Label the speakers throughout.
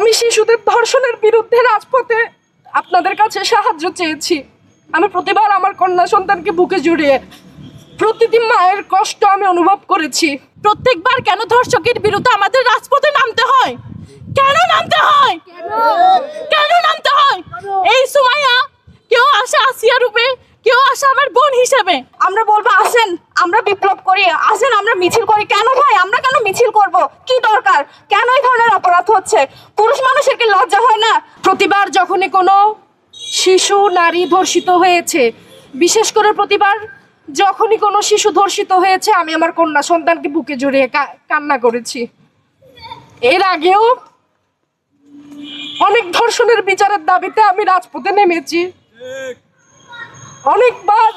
Speaker 1: আমি শিশুদের ধর্ষণের বিরুদ্ধে রাজপথে আপনাদের কাছে সাহায্য চেয়েছি। আমি প্রতিবার আমার কন্যা সন্তানকে বুকে জড়িয়ে প্রতিদিন মায়ের কষ্ট আমি অনুভব করেছি।
Speaker 2: প্রত্যেকবার কেন ধর্ষকের বিরুদ্ধে আমাদের রাজপথে নামতে হয়? কেন নামতে হয়? কেন নামতে হয়? এই সুমাইয়া কেউ আসে আসিয়া রূপে, কেউ আসে আমার বোন হিসেবে।
Speaker 3: আমরা বলবো আসেন আমরা বিপ্লব করি, আসেন আমরা মিছিল করি। কেন ভাই আমরা কেন মিছিল করব? কি দরকার? কেন এই ধরনের অপরাধ হচ্ছে? পুরুষ মানুষের কি লজ্জা হয় না?
Speaker 1: প্রতিবার যখনই কোনো শিশু নারী ধর্ষিত হয়েছে, বিশেষ করে প্রতিবার যখনই কোনো শিশু ধর্ষিত হয়েছে, আমি আমার কন্যা সন্তানকে বুকে জড়িয়ে কান্না করেছি। এর আগেও অনেক ধর্ষণের বিচারের দাবিতে আমি রাজপথে নেমেছি অনেকবার।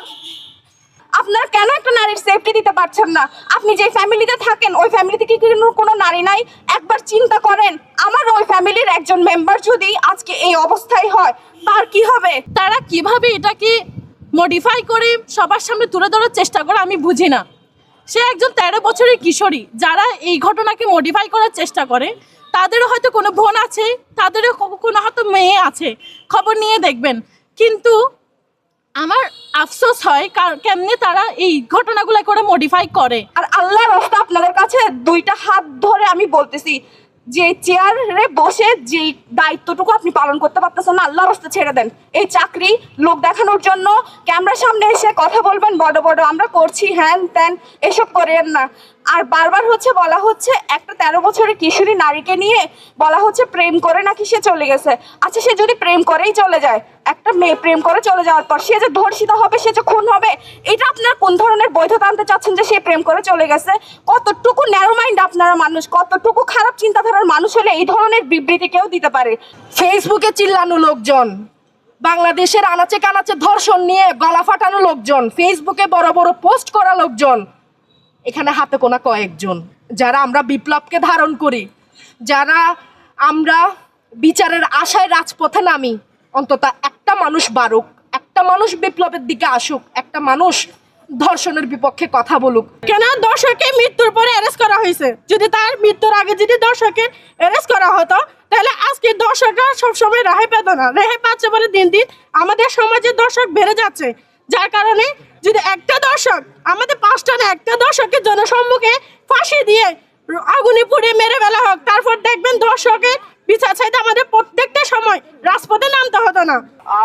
Speaker 3: আপনারা কেন একটা নারীর সেফটি দিতে পারছেন না? আপনি যে ফ্যামিলিতে থাকেন ওই ফ্যামিলিতে কি কোনো নারী নাই? একবার চিন্তা করেন, আমার ওই ফ্যামিলির একজন মেম্বার যদি আজকে এই অবস্থায় হয় তার কি হবে?
Speaker 2: তারা কিভাবে এটাকে মডিফাই করে সবার সামনে তুলে ধরার চেষ্টা করে আমি বুঝি না। সে একজন 13 বছরের কিশোরী। যারা এই ঘটনাকে মডিফাই করার চেষ্টা করে তাদেরও হয়তো কোনো বোন আছে, তাদেরও কোনো হয়তো মেয়ে আছে, খবর নিয়ে দেখবেন। কিন্তু আমার আফসোস হয় কেমনে তারা এই ঘটনাগুলো করে মডিফাই করে।
Speaker 3: আর আল্লাহর রাস্তা আপনাদের কাছে দুইটা হাত ধরে আমি বলতেছি, যে চেয়ারে বসে যে দায়িত্বটুকু আপনি পালন করতে পারতেছেন না, আল্লাহর রাস্তা ছেড়ে দেন। এই চাকরি লোক দেখানোর জন্য ক্যামেরার সামনে এসে কথা বলবেন বড় বড় আমরা করছি হ্যান ত্যান, এসব করেন না। আর বারবার বলা হচ্ছে একটা 13 বছরের কিশোরী নারীকে নিয়ে বলা হচ্ছে প্রেম করে নাকি সে চলে গেছে। আচ্ছা সে যদি প্রেম করেই চলে যায়, একটা মেয়ে প্রেম করে চলে যাওয়ার পর সে যে ধর্ষিত হবে, সে যে খুন হবে, এটা আপনারা কোন ধরনের বৈধতা আনতে চাচ্ছেন যে সে প্রেম করে চলে গেছে? কতটুকু ন্যারো মাইন্ড আপনারা মানুষ, কতটুকু খারাপ চিন্তাধারার মানুষ হলে এই ধরনের বিবৃতি কেউ দিতে পারে?
Speaker 1: ফেসবুকে চিল্লানো লোকজন, বাংলাদেশের আনাচে কানাচে ধর্ষণ নিয়ে গলা ফাটানো লোকজন, ফেসবুকে বড় বড় পোস্ট করা লোকজন, এখানে হাতে গোনা কয়েকজন যারা আমরা বিপ্লবকে ধারণ করি, যারা আমরা বিচারের আশায় রাজপথে নামি। অন্তত একটা মানুষ বাড়ুক, একটা মানুষ বিপ্লবের দিকে আসুক, একটা মানুষ ধর্ষণের বিপক্ষে কথা বলুক।
Speaker 2: কেন দর্শককে মৃত্যুর পরে অ্যারেস্ট করা হয়েছে? যদি তার মৃত্যুর আগে যদি দর্শকের অ্যারেস্ট করা হতো তাহলে আজকে দর্শকরা সবসময় রেহাই পেত না। রেহাই পাচ্ছে বলে দিন দিন আমাদের সমাজে দর্শক বেড়ে যাচ্ছে, যার কারণে যদি একটা দর্শক আমাদের 5টা না, একটা দর্শকের জনসম্মুখে ফাঁসি দিয়ে আগুনে পুড়িয়ে মেরে ফেলা হোক, তারপর দেখবেন দর্শকের বিচার চাইতে আমাদের প্রত্যেকটা সময় রাজপথে নামতে হতো না।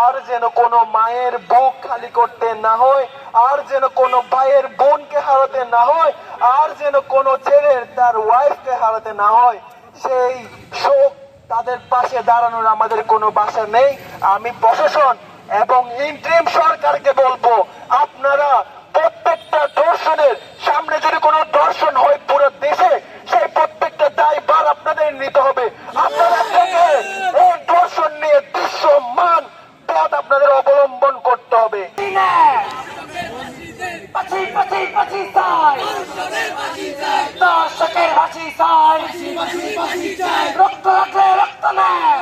Speaker 4: আর যেন কোনো মায়ের বুক খালি করতে না হয়, আর যেন কোনো ভাইয়ের বোনকে হারাতে না হয়, আর যেন কোনো ছেলের তার ওয়াইফকে হারাতে না হয়। সেই শোক তাদের পাশে দাঁড়ানোর আমাদের কোনো বাসা নেই। আমি প্রশাসন এবং ইন্টারিম সরকারকে বলবো, আপনারা প্রত্যেকটা ধর্ষণের সামনে যদি কোনো ধর্ষণ হয় পুরো দেশে, সেই প্রত্যেকটা দায়ভার আপনাদের নিতে হবে। আপনারা থেকে এই ধর্ষণ নিয়ে দৃশ্যমান পথ আপনাদের অবলম্বন করতে হবে। দর্শকের ফাঁসি চাই, রক্ত রাখলে রক্ত নেয়।